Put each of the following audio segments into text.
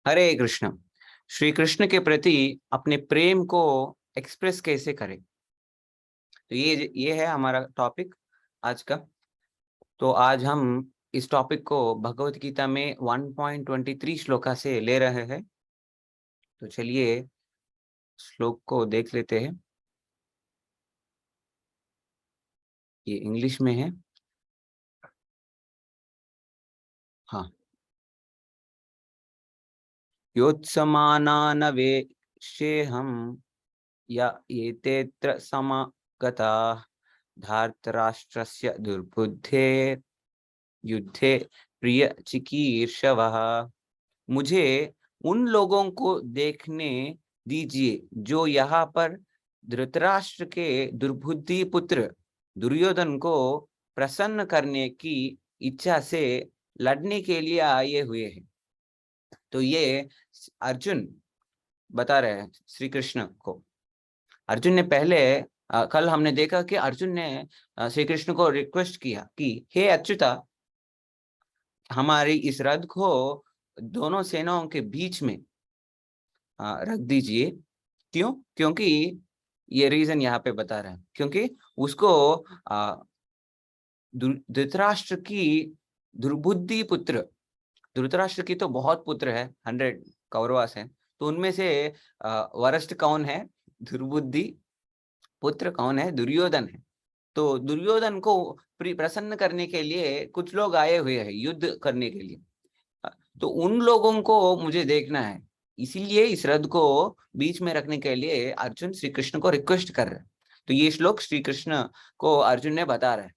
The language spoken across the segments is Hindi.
हरे कृष्ण। श्री कृष्ण के प्रति अपने प्रेम को एक्सप्रेस कैसे करें, तो ये है हमारा टॉपिक आज का। तो आज हम इस टॉपिक को भगवत गीता में 1.23 श्लोका से ले रहे हैं। तो चलिए श्लोक को देख लेते हैं। ये इंग्लिश में है। हाँ। योत्समानानवेक्षेऽहं या एतेऽत्र समागताः धार्तराष्ट्रस्य दुर्बुद्धे युद्धे प्रिय चिकीर्षवः। मुझे उन लोगों को देखने दीजिए जो यहाँ पर धृतराष्ट्र के दुर्बुद्धि पुत्र दुर्योधन को प्रसन्न करने की इच्छा से लड़ने के लिए आए हुए हैं। तो ये अर्जुन बता रहे हैं श्री कृष्ण को। अर्जुन ने पहले कल हमने देखा कि अर्जुन ने श्री कृष्ण को रिक्वेस्ट किया कि हे अच्युता, हमारी इस रथ को दोनों सेनाओं के बीच में रख दीजिए। क्यों? क्योंकि ये रीजन यहाँ पे बता रहे हैं, क्योंकि उसको धृतराष्ट्र की दुर्बुद्धि पुत्र, धृतराष्ट्र की तो बहुत पुत्र है, 100 कौरवास हैं, तो उनमें से वरिष्ठ कौन है? दुर्बुद्धि पुत्र कौन है? दुर्योधन है। तो दुर्योधन को प्रसन्न करने के लिए कुछ लोग आए हुए हैं युद्ध करने के लिए। तो उन लोगों को मुझे देखना है, इसीलिए इस रथ को बीच में रखने के लिए अर्जुन श्री कृष्ण को रिक्वेस्ट कर रहे हैं। तो ये श्लोक श्री कृष्ण को अर्जुन ने बता रहे हैं।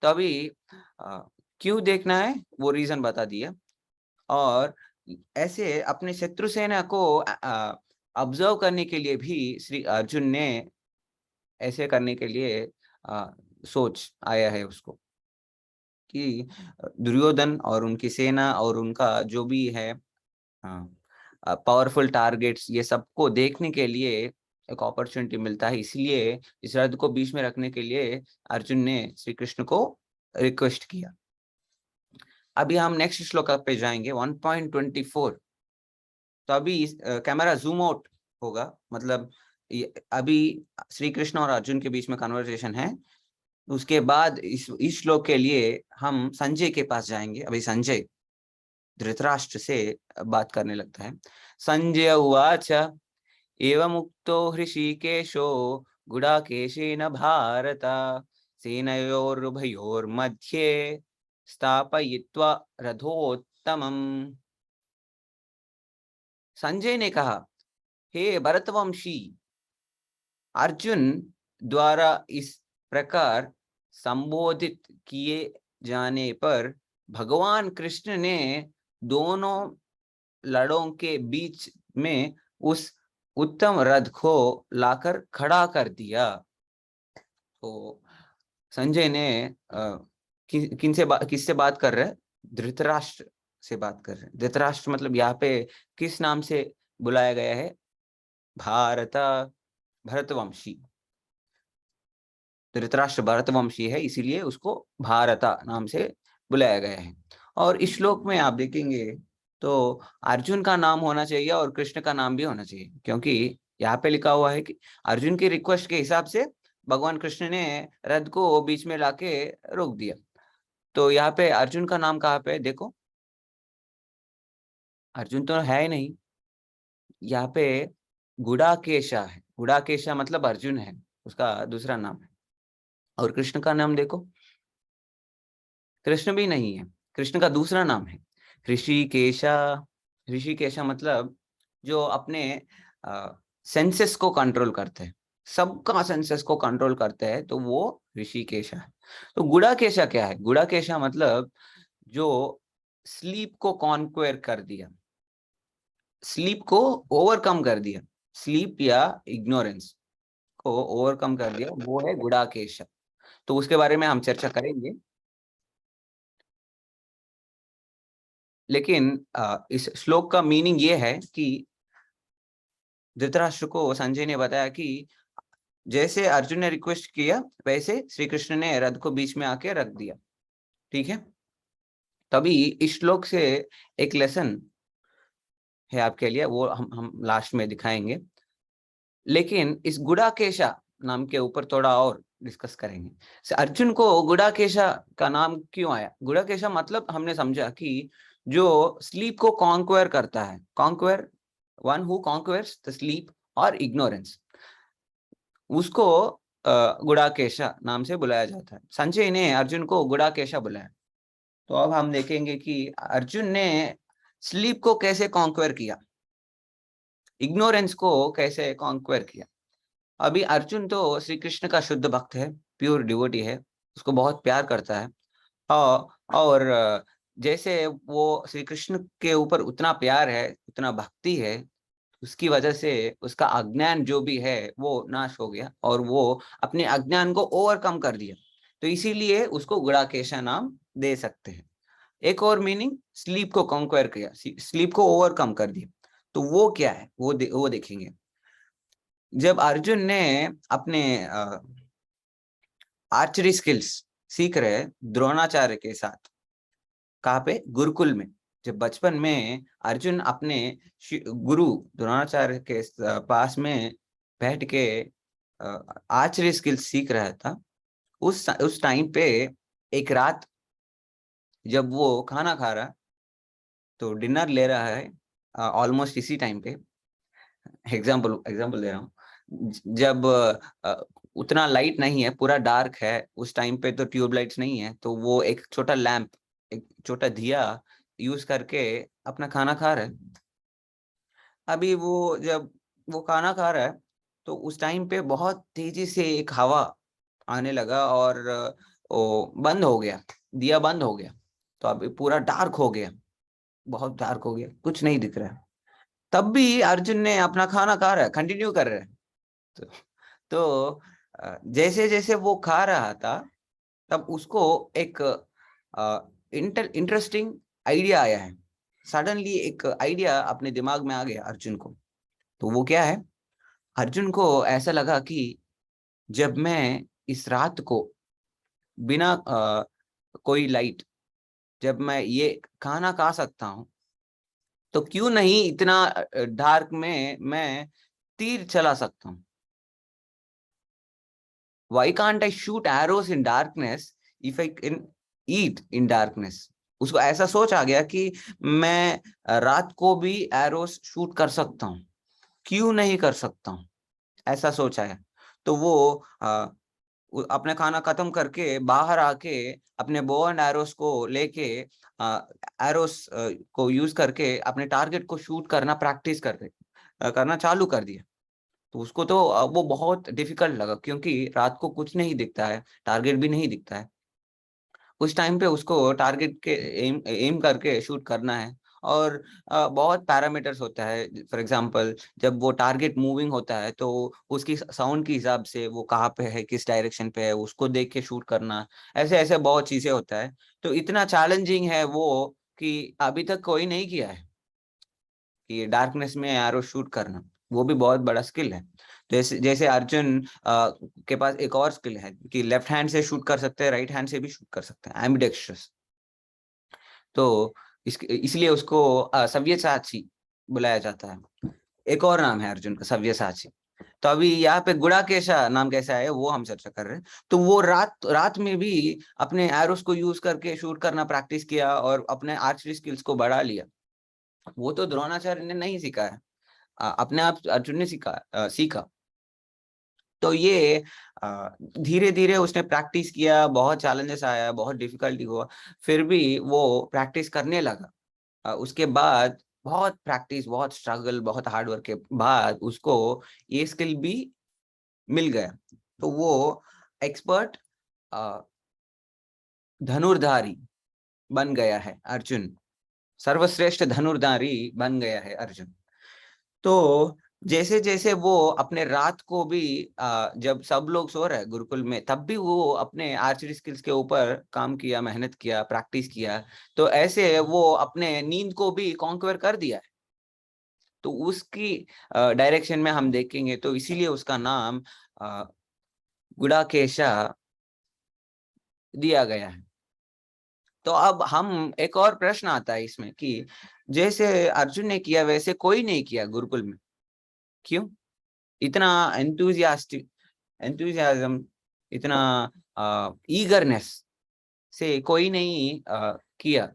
तो अभी क्यों देखना है वो रीजन बता दिया। और ऐसे अपने शत्रु सेना को ऑब्जर्व करने के लिए भी श्री अर्जुन ने ऐसे करने के लिए सोच आया है उसको कि दुर्योधन और उनकी सेना और उनका जो भी है पावरफुल टारगेट्स, ये सबको देखने के लिए एक अपॉर्चुनिटी मिलता है। इसलिए इस रथ को बीच में रखने के लिए अर्जुन ने श्री कृष्ण को रिक्वेस्ट किया। अभी हम नेक्स्ट श्लोक पे जाएंगे 1.24। तो अभी कैमरा जूम आउट होगा, मतलब अभी श्री कृष्ण और अर्जुन के बीच में कन्वर्सेशन है। उसके बाद इस श्लोक के लिए हम संजय के पास जाएंगे। अभी संजय धृतराष्ट्र से बात करने लगता है। संजय उवाच एवमुक्तो हृषीकेशो गुडाकेशेन भारत सेनयोरुभयोर्मध्ये स्थापयित्वा रथोत्तमम्। संजय ने कहा, हे भरतवंशी, अर्जुन द्वारा इस प्रकार संबोधित किए जाने पर भगवान कृष्ण ने दोनों लड़ों के बीच में उस उत्तम रथ को लाकर खड़ा कर दिया। तो संजय ने किससे बात कर रहे हैं? धृतराष्ट्र से बात कर रहे हैं। धृतराष्ट्र मतलब यहाँ पे किस नाम से बुलाया गया है? भारत, भरतवंशी। धृतराष्ट्र भरतवंशी है, इसीलिए उसको भारता नाम से बुलाया गया है। और इस श्लोक में आप देखेंगे तो अर्जुन का नाम होना चाहिए और कृष्ण का नाम भी होना चाहिए, क्योंकि यहाँ पे लिखा हुआ है कि अर्जुन की रिक्वेस्ट के हिसाब से भगवान कृष्ण ने रथ को बीच में लाके रोक दिया। तो यहाँ पे अर्जुन का नाम कहाँ पे? देखो, अर्जुन तो है ही नहीं। यहाँ पे गुडाकेशा है। गुडाकेशा मतलब अर्जुन है, उसका दूसरा नाम है। और कृष्ण का नाम देखो, कृष्ण भी नहीं है, कृष्ण का दूसरा नाम है ऋषिकेशा। ऋषिकेशा मतलब जो अपने सेंसेस को कंट्रोल करते हैं, सबका सेंसेस को कंट्रोल करते हैं, तो वो ऋषिकेशा है। तो गुडाकेशा क्या है? गुडाकेशा मतलब जो स्लीप को कॉन्क्वेयर कर दिया, स्लीप को ओवरकम कर दिया, स्लीप या इग्नोरेंस को ओवरकम कर दिया, वो है गुडाकेशा। तो उसके बारे में हम चर्चा करेंगे। लेकिन इस श्लोक का मीनिंग ये है कि धृतराष्ट्र को संजय ने बताया कि जैसे अर्जुन ने रिक्वेस्ट किया वैसे श्री कृष्ण ने रथ को बीच में आके रख दिया। ठीक है। तभी इस श्लोक से एक लेसन है आपके लिए, वो हम लास्ट में दिखाएंगे। लेकिन इस गुडाकेशा नाम के ऊपर थोड़ा और डिस्कस करेंगे। अर्जुन को गुडाकेशा का नाम क्यों आया? गुडाकेशा मतलब हमने समझा कि जो स्लीप को कॉन्क्वेयर करता है, conquer, one who कॉन्क्वेयर्स the sleep और इग्नोरेंस, उसको गुडाकेशा नाम से बुलाया जाता है। संजय ने अर्जुन को गुडाकेशा बुलाया। तो अब हम देखेंगे कि अर्जुन ने स्लीप को कैसे कॉन्क्वेयर किया, इग्नोरेंस को कैसे कॉन्क्वेयर किया। अभी अर्जुन तो श्री कृष्ण का शुद्ध भक्त है, प्योर डिवोटी है, उसको बहुत प्यार करता है। और जैसे वो श्री कृष्ण के ऊपर उतना प्यार है, उतना भक्ति है, उसकी वजह से उसका अज्ञान जो भी है वो नाश हो गया और वो अपने अज्ञान को ओवरकम कर दिया। तो इसीलिए उसको गुडाकेशा नाम दे सकते हैं। एक और मीनिंग, स्लीप को कॉन्क्वेयर किया, स्लीप को ओवरकम कर दिया। तो वो क्या है वो देखेंगे। जब अर्जुन ने अपने आर्चरी स्किल्स सीख रहे द्रोणाचार्य के साथ, कहाँ पे? गुरुकुल में। जब बचपन में अर्जुन अपने गुरु द्रोणाचार्य के पास में बैठ के आर्चरी स्किल्स सीख रहा था, उस टाइम पे एक रात जब वो खाना खा रहा, तो डिनर ले रहा है ऑलमोस्ट इसी टाइम पे, एग्जाम्पल दे रहा हूँ, जब उतना लाइट नहीं है, पूरा डार्क है, उस टाइम पे तो ट्यूब लाइट्स नहीं है, तो वो एक छोटा लैंप, एक छोटा दिया यूज करके अपना खाना खा रहा है। अभी वो जब वो खाना खा रहा है, तो उस टाइम पे बहुत तेजी से एक हवा आने लगा और वो बंद हो गया, दिया बंद हो गया। तो अभी पूरा डार्क हो गया, बहुत डार्क हो गया, कुछ नहीं दिख रहा है। तब भी अर्जुन ने अपना खाना खा रहा है, कंटिन्यू कर रहा है। तो जैसे जैसे वो खा रहा था, तब उसको एक इंटरेस्टिंग आइडिया आया है। सडनली एक आइडिया अपने दिमाग में आ गया अर्जुन को। तो वो क्या है? अर्जुन को ऐसा लगा कि जब मैं इस रात को बिना कोई लाइट, जब मैं ये खाना खा सकता हूँ, तो क्यों नहीं इतना डार्क में मैं तीर चला सकता हूँ? Why can't I shoot arrows in darkness if I can eat in darkness? उसको ऐसा सोच आ गया कि मैं रात को भी एरोस शूट कर सकता हूँ, क्यों नहीं कर सकता हूँ? ऐसा सोच आया। तो वो अपने खाना खत्म करके बाहर आके अपने बो एंड एरोस को लेके एरोस को यूज करके अपने टारगेट को शूट करना प्रैक्टिस करना चालू कर दिया। तो उसको तो वो बहुत डिफिकल्ट लगा, क्योंकि रात को कुछ नहीं दिखता है, टारगेट भी नहीं दिखता है। उस टाइम पे उसको टारगेट के एम करके शूट करना है, और बहुत पैरामीटर्स होता है। फॉर एग्जांपल, जब वो टारगेट मूविंग होता है तो उसकी साउंड के हिसाब से वो कहाँ पे है, किस डायरेक्शन पे है, उसको देख के शूट करना, ऐसे ऐसे बहुत चीजें होता है। तो इतना चैलेंजिंग है वो कि अभी तक कोई नहीं किया है कि डार्कनेस में एरो शूट करना। वो भी बहुत बड़ा स्किल है। जैसे जैसे अर्जुन के पास एक और स्किल है कि लेफ्ट हैंड से शूट कर सकते हैं, राइट हैंड से भी शूट कर सकते हैं, एम्बिडेक्स्ट्रस। तो इसलिए उसको सव्यसाची बुलाया जाता है। एक और नाम है अर्जुन का, सव्यसाची। तो अभी यहाँ पे गुड़ाकेशा नाम कैसा है वो हम चर्चा कर रहे हैं। तो वो रात रात में भी अपने एरोस को यूज करके शूट करना प्रैक्टिस किया और अपने आर्चरी स्किल्स को बढ़ा लिया। वो तो द्रोणाचार्य ने नहीं सीखा है, अपने आप अर्जुन ने सीखा। तो ये धीरे धीरे उसने प्रैक्टिस किया, बहुत चैलेंजेस आया, बहुत डिफिकल्टी हुआ, फिर भी वो प्रैक्टिस करने लगा। उसके बाद बहुत प्रैक्टिस, बहुत स्ट्रगल, बहुत हार्ड वर्क के बाद उसको ये स्किल भी मिल गया। तो वो एक्सपर्ट धनुर्धारी बन गया है अर्जुन, सर्वश्रेष्ठ धनुर्धारी बन गया है अर्जुन। तो जैसे जैसे वो अपने रात को भी जब सब लोग सो रहे गुरुकुल में, तब भी वो अपने आर्चरी स्किल्स के ऊपर काम किया, मेहनत किया, प्रैक्टिस किया। तो ऐसे वो अपने नींद को भी कॉन्क्वेयर कर दिया है। तो उसकी डायरेक्शन में हम देखेंगे, तो इसीलिए उसका नाम गुड़ाकेशा दिया गया है। तो अब हम एक और प्रश्न आता है इसमें कि जैसे अर्जुन ने किया वैसे कोई नहीं किया गुरुकुल में, क्यों? इतना एंथुजियाज्म, इतना ईगरनेस से कोई नहीं किया,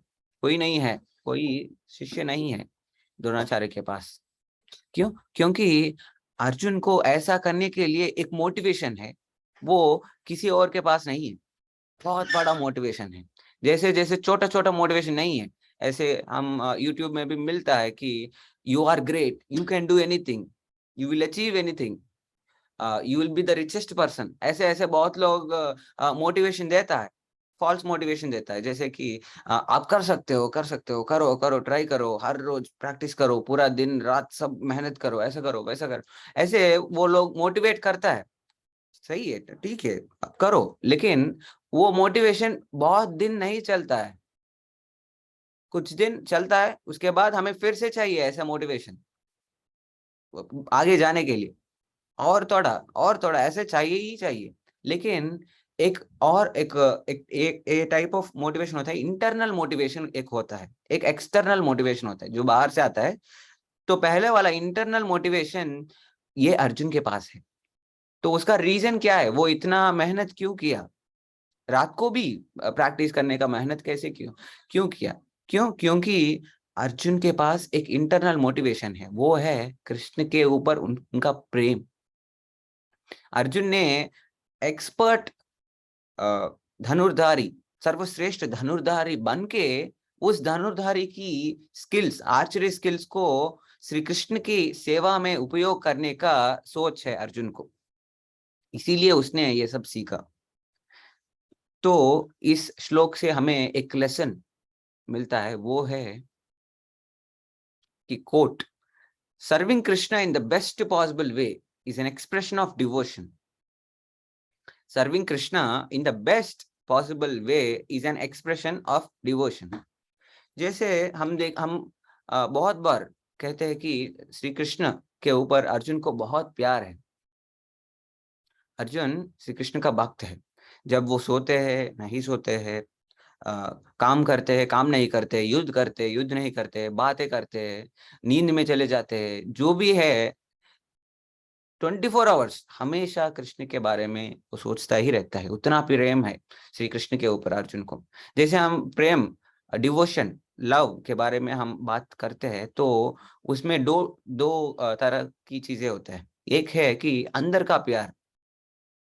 कोई नहीं है, कोई शिष्य नहीं है द्रोणाचार्य के पास। क्यों? क्योंकि अर्जुन को ऐसा करने के लिए एक मोटिवेशन है, वो किसी और के पास नहीं है। बहुत बड़ा मोटिवेशन है। जैसे जैसे छोटा छोटा मोटिवेशन नहीं है, ऐसे हम यूट्यूब में भी मिलता है कि you are great, you can do anything, you will achieve anything, you will be the richest person. ऐसे ऐसे बहुत लोग मोटिवेशन देता है, फॉल्स मोटिवेशन देता है, जैसे कि आप कर सकते हो, कर सकते हो, करो करो, ट्राई करो, हर रोज प्रैक्टिस करो, पूरा दिन रात सब मेहनत करो, ऐसा करो वैसा करो। ऐसे वो लोग मोटिवेट करता है, सही है, ठीक है, करो, लेकिन वो मोटिवेशन बहुत दिन नहीं चलता है। कुछ दिन चलता है, उसके बाद हमें फिर से चाहिए ऐसा मोटिवेशन आगे जाने के लिए, और थोड़ा ऐसे चाहिए ही चाहिए। लेकिन एक और एक टाइप ऑफ मोटिवेशन होता है, इंटरनल मोटिवेशन एक होता है, एक एक्सटर्नल मोटिवेशन होता है जो बाहर से आता है। तो पहले वाला इंटरनल मोटिवेशन ये अर्जुन के पास है। तो उसका रीजन क्या है, वो इतना मेहनत क्यों किया, रात को भी प्रैक्टिस करने का मेहनत कैसे क्यों क्यों किया? क्योंकि अर्जुन के पास एक इंटरनल मोटिवेशन है, वो है कृष्ण के ऊपर उनका प्रेम। अर्जुन ने एक्सपर्ट धनुर्धारी, सर्वश्रेष्ठ धनुर्धारी बन के उस धनुर्धारी की स्किल्स, आर्चरी स्किल्स को श्री कृष्ण की सेवा में उपयोग करने का सोच है अर्जुन को, इसीलिए उसने ये सब सीखा। तो इस श्लोक से हमें एक लेसन मिलता है, वो है कि quote, serving Krishna in the best possible way is an expression of devotion. Serving Krishna in the best possible way is an expression of devotion. जैसे हम बहुत बार कहते हैं कि श्री कृष्ण के ऊपर अर्जुन को बहुत प्यार है। अर्जुन श्री कृष्ण का भक्त है। जब वो सोते हैं, नहीं सोते हैं, काम करते हैं, काम नहीं करते, युद्ध नहीं करते, बातें करते हैं, नींद में चले जाते हैं, जो भी है 24 आवर्स हमेशा कृष्ण के बारे में वो सोचता ही रहता है। उतना प्रेम है श्री कृष्ण के ऊपर अर्जुन को। जैसे हम प्रेम, डिवोशन, लव के बारे में हम बात करते हैं, तो उसमें दो दो तरह की चीजें होते हैं। एक है कि अंदर का प्यार,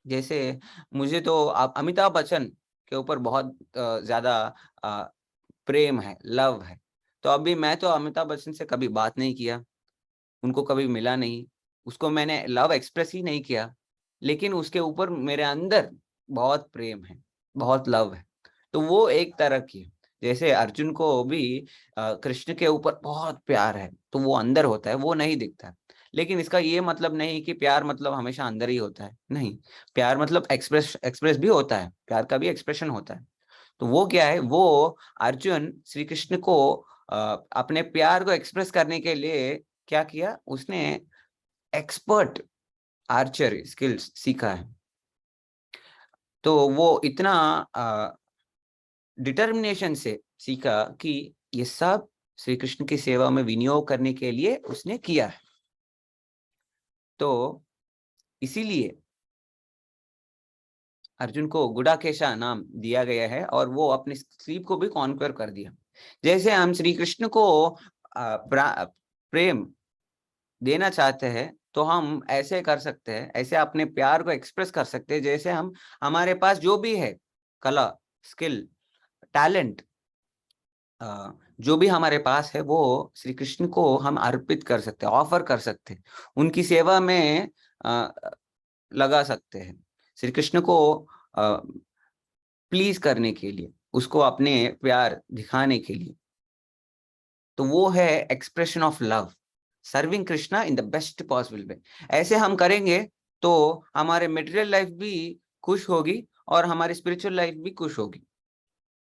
जैसे मुझे तो अमिताभ बच्चन के ऊपर बहुत ज्यादा प्रेम है, लव है। तो अभी मैं तो अमिताभ बच्चन से कभी बात नहीं किया, उनको कभी मिला नहीं, उसको मैंने लव एक्सप्रेस ही नहीं किया, लेकिन उसके ऊपर मेरे अंदर बहुत प्रेम है, बहुत लव है। तो वो एक तरह की है। जैसे अर्जुन को भी कृष्ण के ऊपर बहुत प्यार है, तो वो अंदर होता है, वो नहीं दिखता। लेकिन इसका ये मतलब नहीं कि प्यार मतलब हमेशा अंदर ही होता है, नहीं। प्यार मतलब एक्सप्रेस भी होता है, प्यार का भी एक्सप्रेशन होता है। तो वो क्या है, वो अर्जुन श्री कृष्ण को अपने प्यार को एक्सप्रेस करने के लिए क्या किया, उसने एक्सपर्ट आर्चरी स्किल्स सीखा है। तो वो इतना डिटर्मिनेशन से सीखा कि ये सब श्री कृष्ण की सेवा में विनियोग करने के लिए उसने किया है। तो इसीलिए अर्जुन को गुडाकेशा नाम दिया गया है, और वो अपने स्लीप को भी कॉन्क्वर कर दिया। जैसे हम श्री कृष्ण को प्रेम देना चाहते हैं, तो हम ऐसे कर सकते हैं, ऐसे अपने प्यार को एक्सप्रेस कर सकते हैं, जैसे हम हमारे पास जो भी है, कला, स्किल, टैलेंट, जो भी हमारे पास है, वो श्री कृष्ण को हम अर्पित कर सकते हैं, ऑफर कर सकते हैं, उनकी सेवा में लगा सकते हैं, श्री कृष्ण को प्लीज करने के लिए, उसको अपने प्यार दिखाने के लिए। तो वो है expression of love, serving Krishna in the best possible वे। ऐसे हम करेंगे तो हमारे मेटेरियल लाइफ भी खुश होगी और हमारी स्पिरिचुअल लाइफ भी खुश होगी।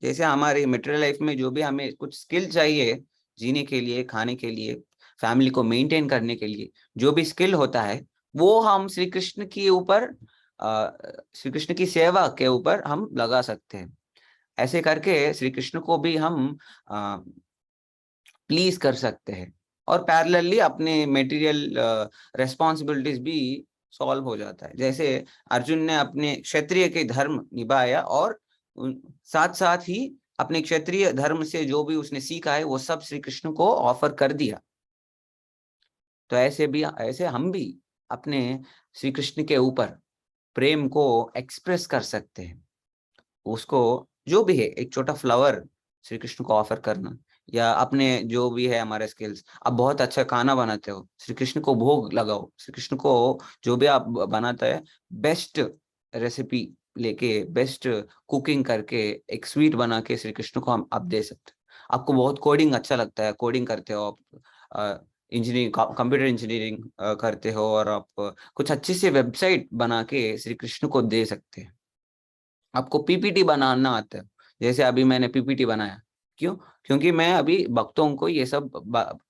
जैसे हमारी मेटेरियल लाइफ में जो भी हमें कुछ स्किल चाहिए जीने के लिए, खाने के लिए, फैमिली को मेंटेन करने के लिए, जो भी स्किल होता है, वो हम श्री कृष्ण के ऊपर, श्री कृष्ण की सेवा के ऊपर हम लगा सकते हैं। ऐसे करके श्री कृष्ण को भी हम प्लीज कर सकते हैं, और पैरेलली अपने मटेरियल रेस्पॉन्सिबिलिटीज भी सॉल्व हो जाता है। जैसे अर्जुन ने अपने क्षत्रिय के धर्म निभाया, और साथ साथ ही अपने क्षत्रिय धर्म से जो भी उसने सीखा है वो सब श्री कृष्ण को ऑफर कर दिया। तो ऐसे हम भी अपने श्री कृष्ण के ऊपर प्रेम को एक्सप्रेस कर सकते हैं। उसको जो भी है, एक छोटा फ्लावर श्री कृष्ण को ऑफर करना, या अपने जो भी है हमारे स्किल्स, आप बहुत अच्छा खाना बनाते हो, श्री कृष्ण को भोग लगाओ। श्री कृष्ण को जो भी आप बनाता है, बेस्ट रेसिपी लेके, बेस्ट कुकिंग करके एक स्वीट बना के श्री कृष्ण को हम आप दे सकते हो। आपको बहुत कोडिंग अच्छा लगता है, कोडिंग करते हो आप, इंजीनियरिंग, कंप्यूटर इंजीनियरिंग करते हो, और आप कुछ अच्छी सी वेबसाइट बना के श्री कृष्ण को दे सकते हैं। आपको पीपीटी बनाना आता है, जैसे अभी मैंने पीपीटी बनाया, क्यों? क्योंकि मैं अभी भक्तों को ये सब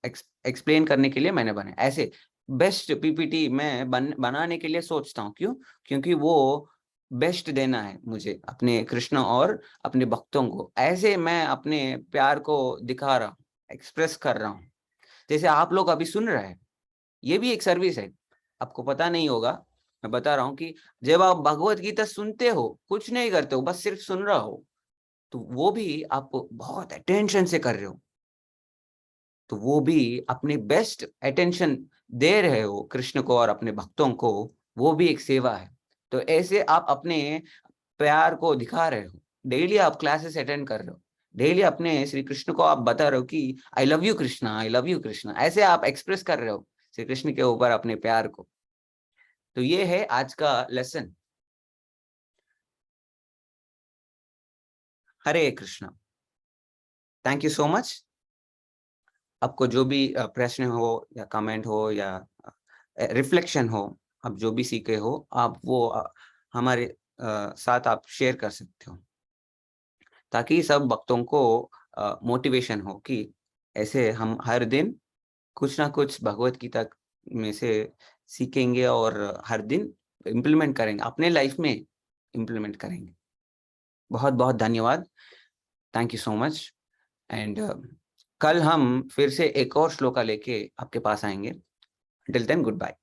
एक्सप्लेन करने के लिए मैंने बनाया। ऐसे बेस्ट पीपीटी मैं बनाने के लिए सोचता हूँ, क्यों? क्योंकि वो बेस्ट देना है मुझे अपने कृष्ण और अपने भक्तों को। ऐसे मैं अपने प्यार को दिखा रहा हूँ, एक्सप्रेस कर रहा हूँ। जैसे आप लोग अभी सुन रहे हैं, ये भी एक सर्विस है। आपको पता नहीं होगा, मैं बता रहा हूँ कि जब आप भगवत गीता सुनते हो, कुछ नहीं करते हो, बस सिर्फ सुन रहा हो, तो वो भी आप बहुत अटेंशन से कर रहे हो, तो वो भी अपने बेस्ट अटेंशन दे रहे हो कृष्ण को और अपने भक्तों को, वो भी एक सेवा है। तो ऐसे आप अपने प्यार को दिखा रहे हो। डेली आप क्लासेस अटेंड कर रहे हो, डेली अपने श्री कृष्ण को आप बता रहे हो कि I love you Krishna, I love you Krishna. ऐसे आप एक्सप्रेस कर रहे हो श्री कृष्ण के ऊपर अपने प्यार को। तो ये है आज का lesson. Hare Krishna. Thank you so much. आपको जो भी प्रश्न हो या कमेंट हो या रिफ्लेक्शन हो, आप जो भी सीखे हो, आप वो हमारे साथ आप शेयर कर सकते हो, ताकि सब भक्तों को मोटिवेशन हो कि ऐसे हम हर दिन कुछ ना कुछ भगवत गीता में से सीखेंगे, और हर दिन इम्प्लीमेंट करेंगे, अपने लाइफ में इम्प्लीमेंट करेंगे। बहुत बहुत धन्यवाद। Thank you so much. And कल हम फिर से एक और श्लोका लेके आपके पास आएंगे। Till then, good bye.